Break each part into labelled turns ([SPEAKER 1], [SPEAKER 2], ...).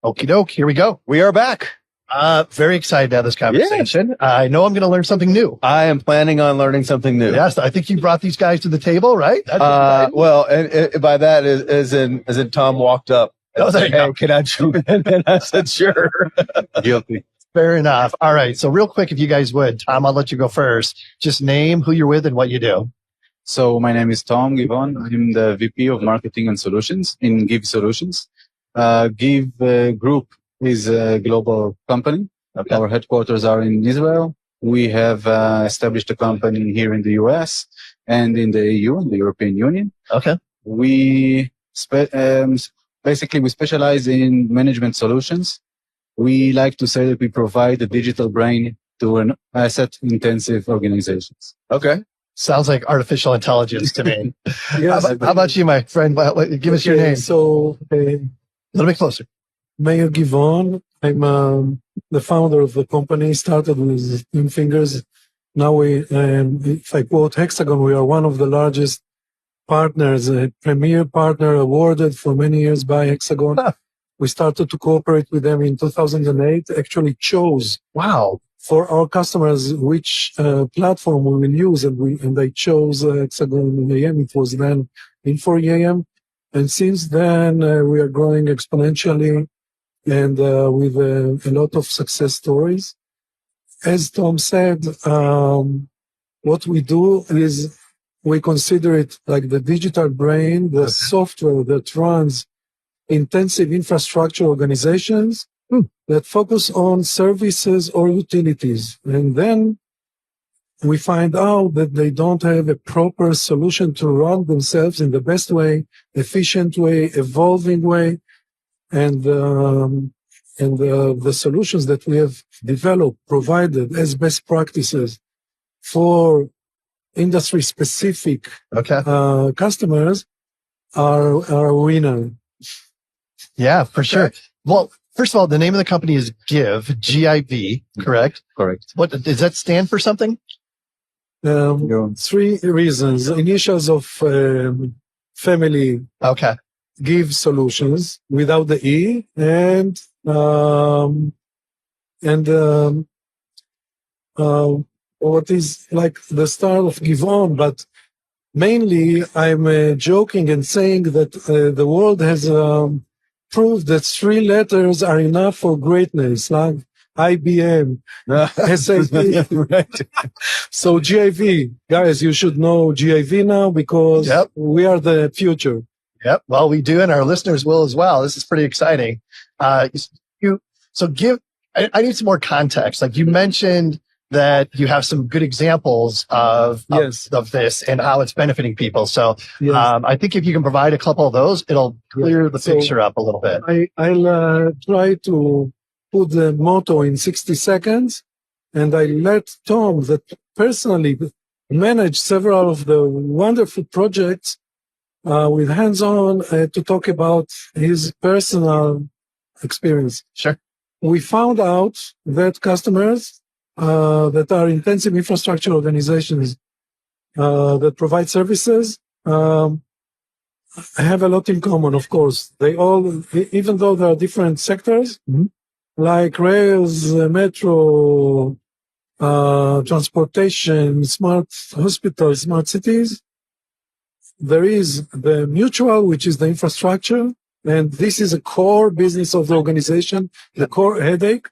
[SPEAKER 1] Okie doke. Here we go.
[SPEAKER 2] We are back.
[SPEAKER 1] Very excited to have this conversation. I know I'm going to learn something new.
[SPEAKER 2] I am planning on learning something new.
[SPEAKER 1] Yes, I think you brought these guys to the table, right?
[SPEAKER 2] Well, and by that as in Tom walked up.
[SPEAKER 1] Oh, there you go.
[SPEAKER 2] Hey, can I jump in? And I said, sure. Guilty.
[SPEAKER 1] Fair enough. All right. So real quick, if you guys would, Tom, I'll let you go first. Just name who you're with and what you do.
[SPEAKER 3] So my name is Tom Givon. I'm the VP of Marketing and Solutions in GIV Solutions. GIV Group is a global company.
[SPEAKER 1] Okay.
[SPEAKER 3] Our headquarters are in Israel. We have established a company here in the US and in the EU, in the European Union.
[SPEAKER 1] Okay.
[SPEAKER 3] We basically we specialize in management solutions. We like to say that we provide a digital brain to an asset-intensive organizations.
[SPEAKER 2] Okay.
[SPEAKER 1] Sounds like artificial intelligence to me.
[SPEAKER 4] Yes.
[SPEAKER 1] How about you, my friend? Give us your name.
[SPEAKER 4] So,
[SPEAKER 1] A little bit closer.
[SPEAKER 4] Meir Givon. I'm the founder of the company. Started with 10 fingers. Now if I quote Hexagon, we are one of the largest partners, a premier partner awarded for many years by Hexagon.
[SPEAKER 1] Huh.
[SPEAKER 4] We started to cooperate with them in 2008. Actually chose for our customers which platform we will use, and they chose Hexagon EAM. It was then Info EAM, and since then we are growing exponentially and with a lot of success stories. As Tom said, what we do is we consider it like the digital brain, the software that runs intensive infrastructure organizations that focus on services or utilities. And then we find out that they don't have a proper solution to run themselves in the best way, efficient way, evolving way. And the solutions that we have developed, provided as best practices for industry-specific customers are a winner.
[SPEAKER 1] Yeah, for sure. Well, first of all, the name of the company is GIV, G-I-V, correct?
[SPEAKER 3] Correct.
[SPEAKER 1] What does that stand for something?
[SPEAKER 4] 3 reasons. Initials of family.
[SPEAKER 1] Okay.
[SPEAKER 4] GIV Solutions without the E, and what is like the start of Givon, but mainly I'm joking and saying that the world has proved that 3 letters are enough for greatness, like IBM, SAP.
[SPEAKER 1] Right.
[SPEAKER 4] So GIV, guys, you should know GIV now because we are the future.
[SPEAKER 1] Yep. Well, we do, and our listeners will as well. This is pretty exciting. I need some more context. Like you mentioned that you have some good examples of this and how it's benefiting people. So I think if you can provide a couple of those, it'll clear the picture up a little bit.
[SPEAKER 4] I'll try to put the motto in 60 seconds, and I let Tom, that personally manage several of the wonderful projects with hands-on to talk about his personal experience.
[SPEAKER 1] Sure.
[SPEAKER 4] We found out that customers that are intensive infrastructure organizations that provide services have a lot in common, of course. They all, even though there are different sectors, like rails, metro, transportation, smart hospitals, smart cities, there is the mutual, which is the infrastructure, and this is a core business of the organization, the core headache.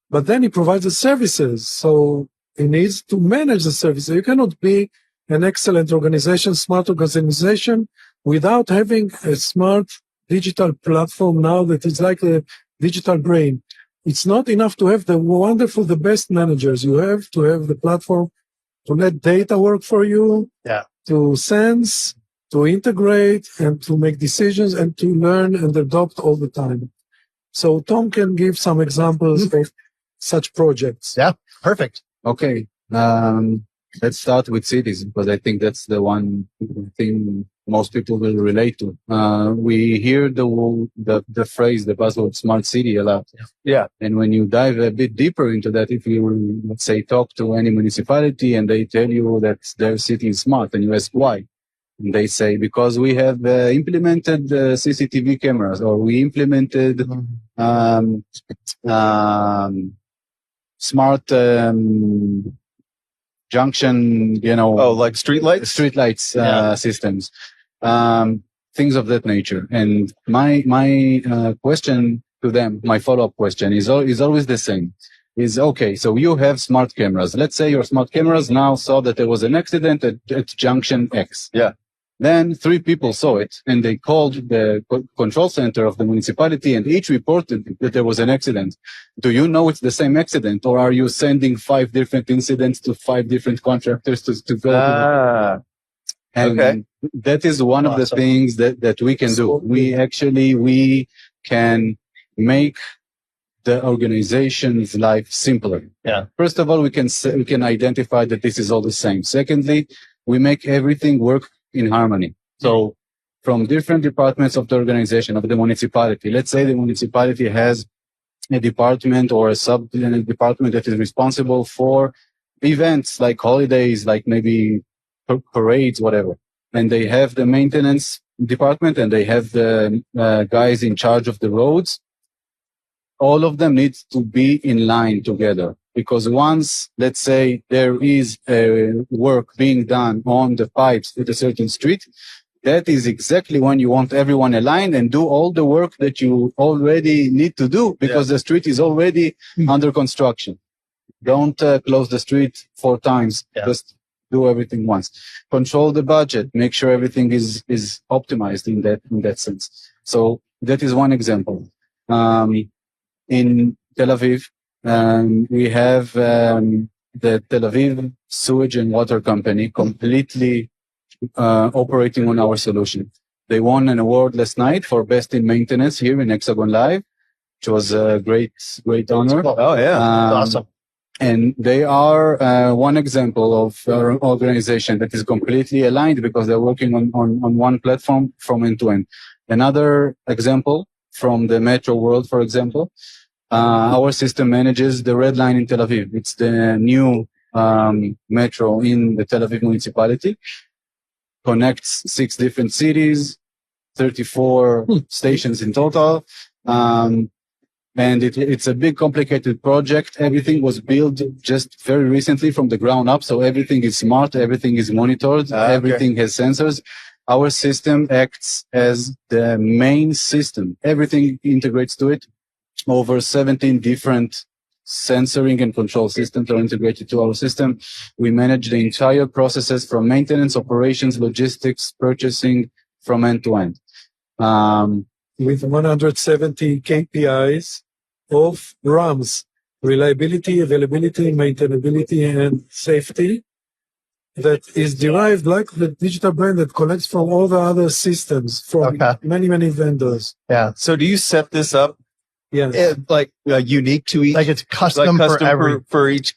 [SPEAKER 4] But then he provides the services, so he needs to manage the services. You cannot be an excellent organization, smart organization, without having a smart digital platform now that is like a digital brain. It's not enough to have the wonderful, the best managers. You have to have the platform to let data work for you, to sense, to integrate, and to make decisions, and to learn and adopt all the time. So Tom can give some examples of such projects.
[SPEAKER 1] Yeah, perfect.
[SPEAKER 3] Okay. Let's start with cities, because I think that's the one thing most people will relate to. We hear the phrase, the buzzword smart city a lot.
[SPEAKER 2] Yeah.
[SPEAKER 3] And when you dive a bit deeper into that, if you, let's say, talk to any municipality and they tell you that their city is smart and you ask why, And they say, because we have implemented CCTV cameras, or we implemented smart junction,
[SPEAKER 2] like streetlights?
[SPEAKER 3] systems, things of that nature. And my question to them, my follow-up question is always the same. Is okay, so you have smart cameras. Let's say your smart cameras now saw that there was an accident at junction X.
[SPEAKER 2] Yeah.
[SPEAKER 3] Then 3 people saw it, and they called the control center of the municipality, and each reported that there was an accident. Do you know it's the same accident, or are you sending 5 different incidents to 5 different contractors to go? And
[SPEAKER 2] okay.
[SPEAKER 3] that is one of the things that we can do. We can make the organization's life simpler.
[SPEAKER 1] Yeah.
[SPEAKER 3] First of all, we can identify that this is all the same. Secondly, we make everything work in harmony. So from different departments of the organization, of the municipality, let's say the municipality has a department or a sub department that is responsible for events like holidays, like maybe parades, whatever. And they have the maintenance department, and they have the guys in charge of the roads. All of them need to be in line together, because once, let's say, there is work being done on the pipes at a certain street, that is exactly when you want everyone aligned and do all the work that you already need to do, because the street is already under construction. Don't close the street 4 times. Just do everything once. Control the budget. Make sure everything is optimized in that sense. So that is one example. In Tel Aviv, we have the Tel Aviv Sewage and Water Company completely operating on our solution. They won an award last night for best in maintenance here in Hexagon Live, which was a great honor.
[SPEAKER 2] Oh yeah,
[SPEAKER 1] Awesome.
[SPEAKER 3] And they are one example of an organization that is completely aligned, because they're working on one platform from end to end. Another example from the metro world, for example, our system manages the Red Line in Tel Aviv. It's the new metro in the Tel Aviv municipality. Connects 6 different cities, 34 stations in total. And it's a big, complicated project. Everything was built just very recently from the ground up. So everything is smart. Everything is monitored. Everything has sensors. Our system acts as the main system. Everything integrates to it. Over 17 different sensoring and control systems are integrated to our system. We manage the entire processes from maintenance, operations, logistics, purchasing, from end to end.
[SPEAKER 4] With 170 KPIs of RAMs, reliability, availability, maintainability, and safety, that is derived like the digital brain that collects from all the other systems from many, many vendors.
[SPEAKER 1] Yeah.
[SPEAKER 2] So do you set this up like unique to each,
[SPEAKER 1] like it's custom
[SPEAKER 2] for each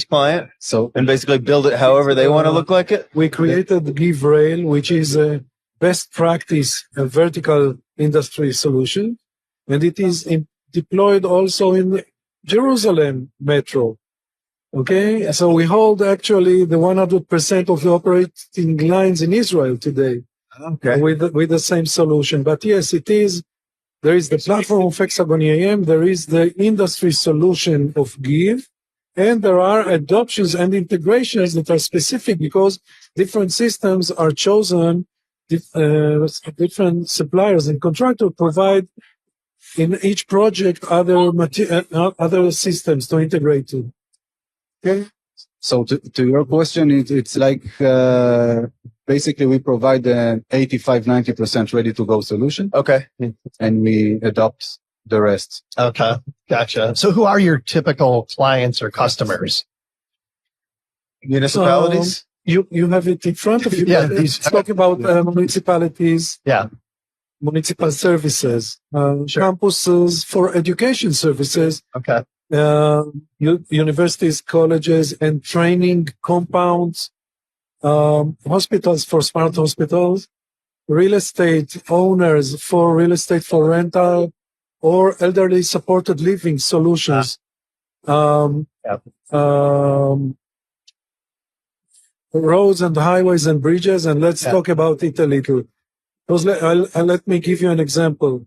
[SPEAKER 2] client?
[SPEAKER 3] So,
[SPEAKER 2] and basically build it however they want to look like it?
[SPEAKER 4] We created GIV Rail, which is a best practice, a vertical industry solution, and it is deployed also in Jerusalem Metro. Okay, so we hold actually the 100% of the operating lines in Israel today.
[SPEAKER 2] Okay.
[SPEAKER 4] With the same solution. But yes, it is. There is the platform of Hexagon EAM, there is the industry solution of GIV, and there are adoptions and integrations that are specific because different systems are chosen, different suppliers and contractors provide in each project other systems to integrate to. Okay.
[SPEAKER 3] So to your question, it's like basically we provide an 85-90% ready to go solution.
[SPEAKER 2] Okay.
[SPEAKER 3] And we adopt the rest.
[SPEAKER 1] Okay. Gotcha. So who are your typical clients or customers?
[SPEAKER 2] Municipalities?
[SPEAKER 4] You have it in front of you.
[SPEAKER 1] Yeah.
[SPEAKER 4] Let's talk about municipalities.
[SPEAKER 1] Yeah.
[SPEAKER 4] Municipal services, campuses for education services.
[SPEAKER 1] Okay.
[SPEAKER 4] Universities, colleges, and training compounds, hospitals for smart hospitals, real estate owners for real estate for rental, or elderly supported living solutions. roads and highways and bridges, and let's talk about it a little. Because let me give you an example.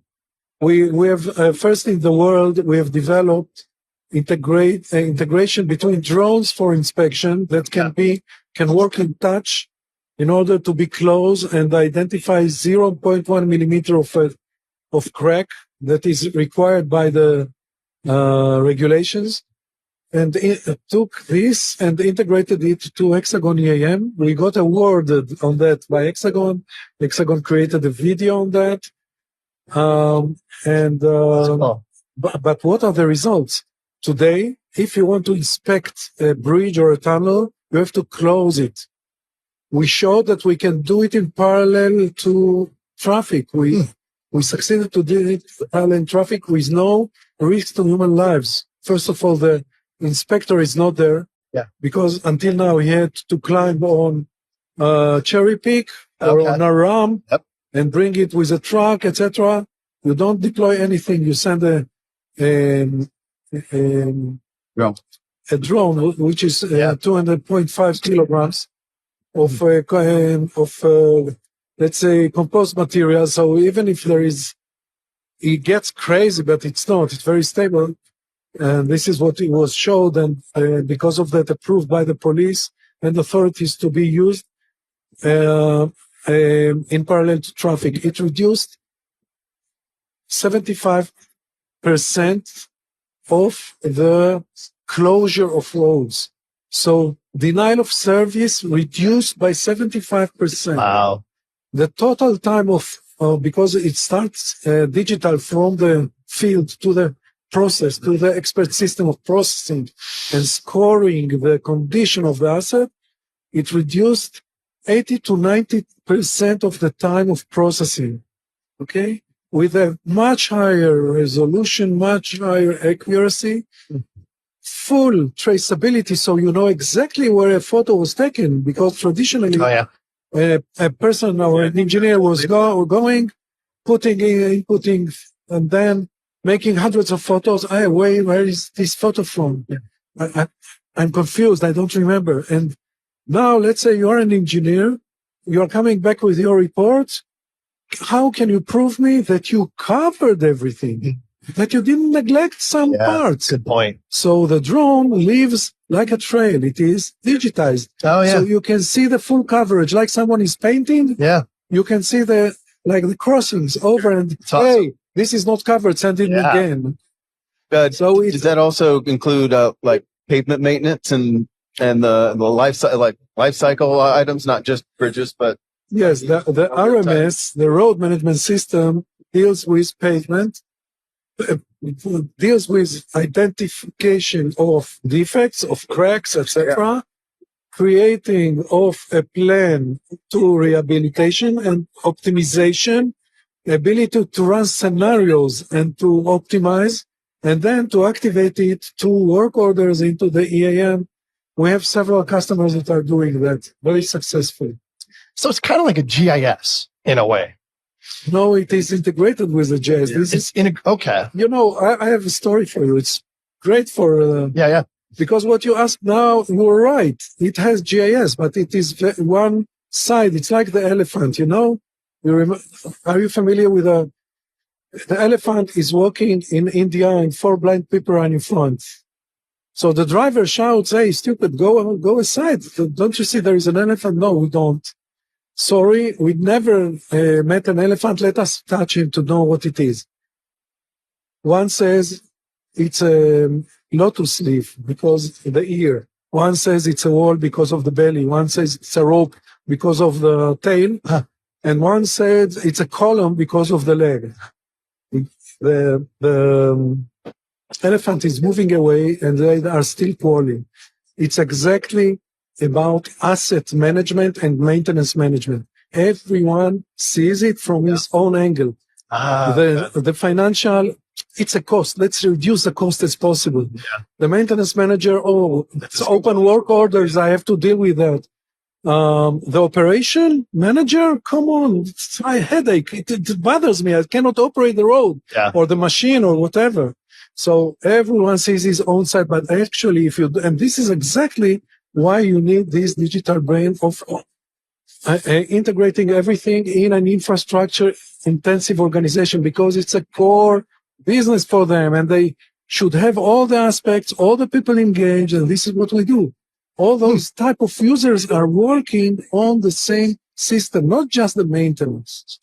[SPEAKER 4] We have first in the world we have developed integration between drones for inspection that can work in touch in order to be close and identify 0.1 millimeter of crack that is required by the regulations, and took this and integrated it to Hexagon EAM. We got awarded on that by Hexagon. Hexagon created a video on that. But what are the results? Today, if you want to inspect a bridge or a tunnel, you have to close it. We showed that we can do it in parallel to traffic. We succeeded to do it parallel in traffic with no risk to human lives. First of all, the inspector is not there because until now he had to climb on cherry pick or on a ramp and bring it with a truck, etc. You don't deploy anything. You send a drone, which is 200.5 kilograms of let's say composed material. So even if it gets crazy, but it's not. It's very stable. And this is what it was showed, and because of that, approved by the police and authorities to be used in parallel to traffic. It reduced 75% of the closure of roads. So denial of service reduced by 75%.
[SPEAKER 1] Wow.
[SPEAKER 4] The total time of, because it starts digital from the field to the process, to the expert system of processing and scoring the condition of the asset, it reduced 80 to 90% of the time of processing. Okay? With a much higher resolution, much higher accuracy, full traceability, so you know exactly where a photo was taken, because traditionally a person or an engineer was going, inputting, and then making hundreds of photos. Where is this photo from? I'm confused. I don't remember. And now let's say you're an engineer, you're coming back with your report. How can you prove me that you covered everything, that you didn't neglect some parts?
[SPEAKER 1] Good point.
[SPEAKER 4] So the drone lives like a trail. It is digitized.
[SPEAKER 1] Oh, yeah.
[SPEAKER 4] So you can see the full coverage, like someone is painting.
[SPEAKER 1] Yeah.
[SPEAKER 4] You can see the crossings over and, hey, this is not covered, send it again.
[SPEAKER 2] So does that also include like pavement maintenance and the life cycle items, not just bridges, but
[SPEAKER 4] yes, the RMS, the road management system, deals with pavement, deals with identification of defects, of cracks, etc., creating of a plan to rehabilitation and optimization, ability to run scenarios and to optimize, and then to activate it to work orders into the EAM. We have several customers that are doing that very successfully.
[SPEAKER 1] So it's kind of like a GIS in a way.
[SPEAKER 4] No, it is integrated with the GIS.
[SPEAKER 1] Okay.
[SPEAKER 4] You know, I have a story for you. It's great for because what you ask now, you're right. It has GIS, but it is one side. It's like the elephant. You know, are you familiar with the elephant is walking in India and 4 blind people are in front. So the driver shouts, "Hey, stupid, go aside! Don't you see there is an elephant?" No, we don't. Sorry, we never met an elephant. Let us touch him to know what it is. One says it's a lotus leaf because the ear. One says it's a wall because of the belly. One says it's a rope because of the tail. And one said it's a column because of the leg. The elephant is moving away and they are still crawling. It's exactly about asset management and maintenance management. Everyone sees it from his own angle. The financial, it's a cost. Let's reduce the cost as possible. The maintenance manager, it's open work orders. I have to deal with that. The operation manager, come on, it's my headache. It bothers me. I cannot operate the road or the machine or whatever. So everyone sees his own side, but actually and this is exactly why you need this digital brain of integrating everything in an infrastructure intensive organization, because it's a core business for them and they should have all the aspects, all the people engaged, and this is what we do. All those type of users are working on the same system, not just the maintenance.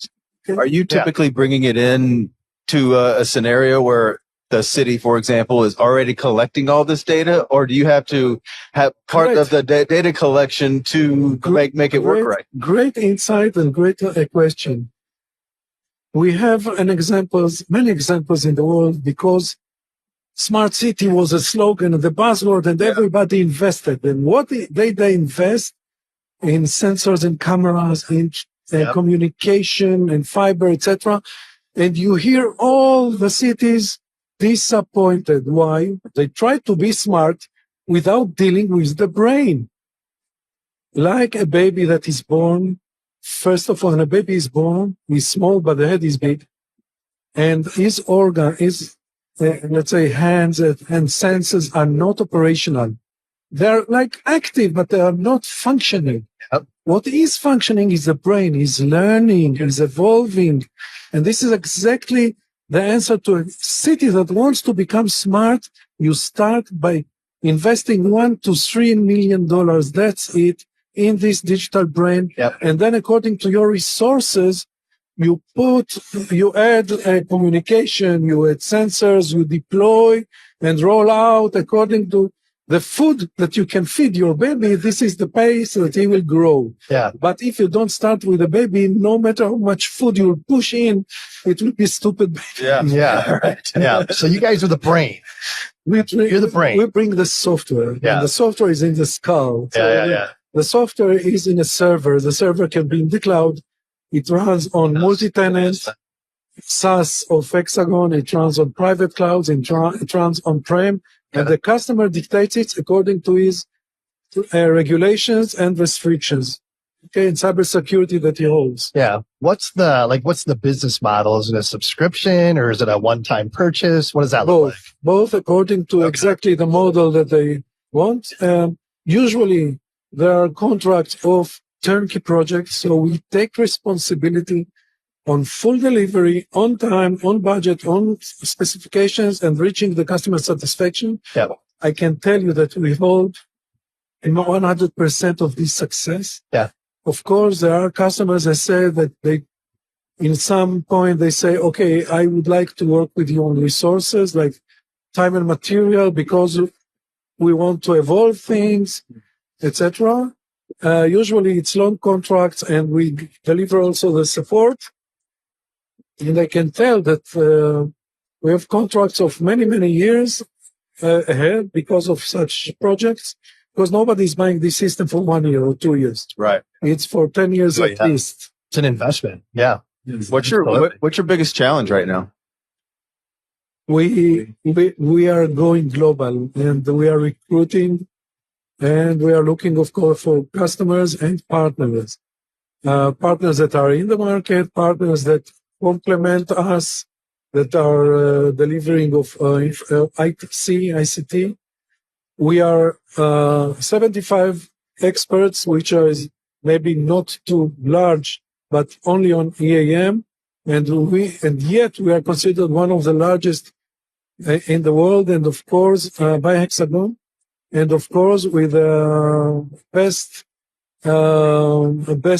[SPEAKER 2] Are you typically bringing it in to a scenario where the city, for example, is already collecting all this data, or do you have to have part of the data collection to make it work right?
[SPEAKER 4] Great insight and great question. We have many examples in the world, because smart city was a slogan, the buzzword, and everybody invested. And what they invest in sensors and cameras, in communication and fiber, etc. And you hear all the cities disappointed. Why? They try to be smart without dealing with the brain. Like a baby that is born, first of all, when a baby is born, he's small, but the head is big. And his organ is, let's say, hands and senses are not operational. They're like active, but they are not functioning. Yep. What is functioning is the brain, is learning, is evolving. And this is exactly the answer to a city that wants to become smart. You start by investing $1 to $3 million. That's it, in this digital brain. Yep. And then according to your resources, you add communication, you add sensors, you deploy and roll out according to the food that you can feed your baby. This is the pace that he will grow. Yeah. But if you don't start with a baby, no matter how much food you push in, it will be stupid baby.
[SPEAKER 1] Yeah. Yeah. Right. Yeah. So you guys are the brain. You're the brain.
[SPEAKER 4] We bring the software. Yeah. And the software is in the skull. So the software is in a server. The server can be in the cloud. It runs on multi-tenant SaaS of Hexagon. It runs on private clouds. It runs on-prem. And the customer dictates it according to his regulations and restrictions. Okay, and cybersecurity that he holds.
[SPEAKER 1] Yeah. What's the business model? Is it a subscription or is it a one-time purchase? What does that look like?
[SPEAKER 4] Both according to exactly the model that they want. Usually there are contracts of turnkey projects, so we take responsibility on full delivery, on time, on budget, on specifications, and reaching the customer satisfaction. Yeah. I can tell you that we hold 100% of this success. Yeah. Of course, there are customers that say that in some point, they say, okay, I would like to work with you on resources like time and material because we want to evolve things, etc. Usually it's long contracts and we deliver also the support. And I can tell that we have contracts of many, many years ahead because of such projects, because nobody's buying this system for 1 year or 2 years. Right. It's for 10 years at least.
[SPEAKER 1] It's an investment. Yeah.
[SPEAKER 2] What's your biggest challenge right now?
[SPEAKER 4] We are going global and we are recruiting and we are looking, of course, for customers and partners. Partners that are in the market, partners that complement us, that are delivering of ICT. We are 75 experts, which is maybe not too large, but only on EAM. And yet we are considered one of the largest in the world, and of course, by Hexagon. And of course, with best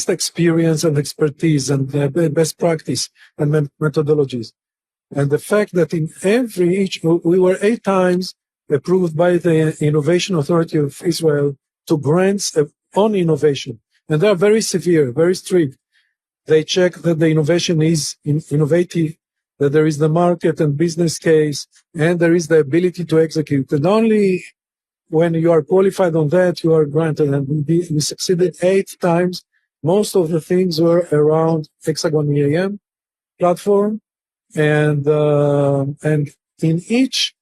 [SPEAKER 4] experience and expertise and best practice and methodologies. And the fact that we were 8 times approved by the Innovation Authority of Israel to grants on innovation. And they are very severe, very strict. They check that the innovation is innovative, that there is the market and business case, and there is the ability to execute. And only when you are qualified on that, you are granted. And we succeeded 8 times. Most of the things were around Hexagon EAM platform. And in each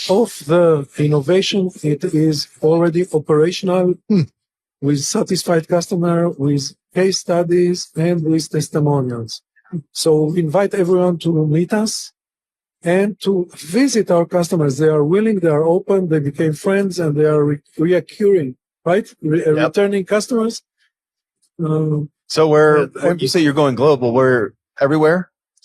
[SPEAKER 4] of the innovation, it is already operational with satisfied customer, with case studies, and with testimonials. So we invite everyone to meet us and to visit our customers. They are willing, they are open, they became friends, and they are reoccurring right? Returning customers.
[SPEAKER 2] So you say you're going global. Where everywhere?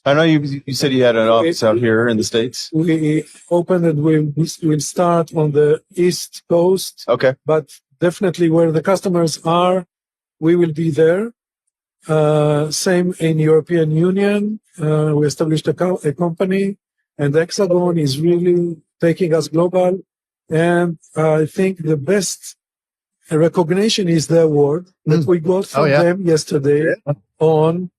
[SPEAKER 2] I know you said you had an office out here in the States.
[SPEAKER 4] We opened and we'll start on the East Coast.
[SPEAKER 2] Okay.
[SPEAKER 4] But definitely where the customers are, we will be there. Same in European Union. We established a company, and Hexagon is really taking us global. And I think the best recognition is the award that we got from them yesterday on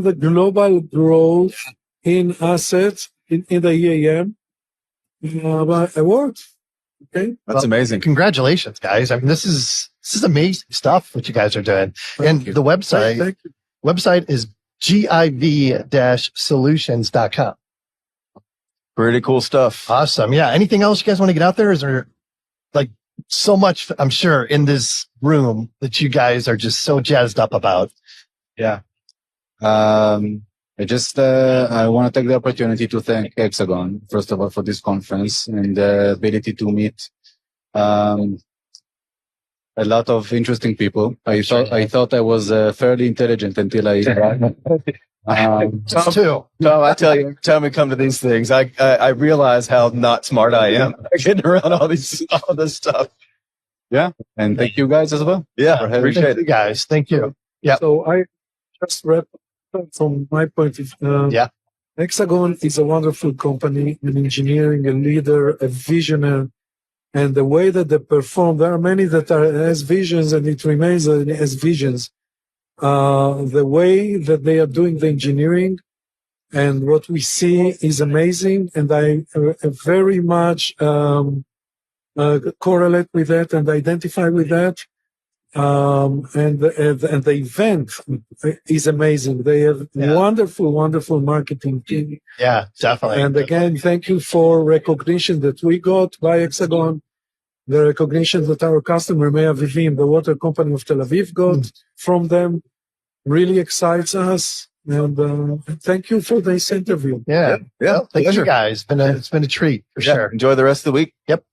[SPEAKER 4] the global growth in assets in the EAM award. Okay,
[SPEAKER 2] that's amazing.
[SPEAKER 1] Congratulations, guys! I mean, this is amazing stuff what you guys are doing. And the website is GIV-solutions.com.
[SPEAKER 2] Pretty cool stuff.
[SPEAKER 1] Awesome. Yeah. Anything else you guys want to get out there? Is there like so much, I'm sure, in this room that you guys are just so jazzed up about?
[SPEAKER 3] Yeah. I want to take the opportunity to thank Hexagon, first of all, for this conference and the ability to meet a lot of interesting people. I thought I was fairly intelligent until I
[SPEAKER 2] Tom, I tell you, every time we come to these things, I realize how not smart I am getting around all this stuff.
[SPEAKER 3] Yeah, and thank you guys as well.
[SPEAKER 2] Yeah, appreciate
[SPEAKER 1] you guys. Thank you. Yeah.
[SPEAKER 4] So I just wrap up from my point of view. Hexagon is a wonderful company, an engineering, a leader, a visionary, and the way that they perform. There are many that has visions, and it remains as visions. The way that they are doing the engineering and what we see is amazing, and I very much correlate with that and identify with that. And the event is amazing. They have wonderful marketing team.
[SPEAKER 1] Yeah, definitely.
[SPEAKER 4] And again, thank you for recognition that we got by Hexagon. The recognition that our customer, Meir Givon, the water company of Tel Aviv, got from them really excites us. And thank you for this interview.
[SPEAKER 1] Yeah. Thank you guys. It's been a treat for sure.
[SPEAKER 2] Enjoy the rest of the week.
[SPEAKER 1] Yep.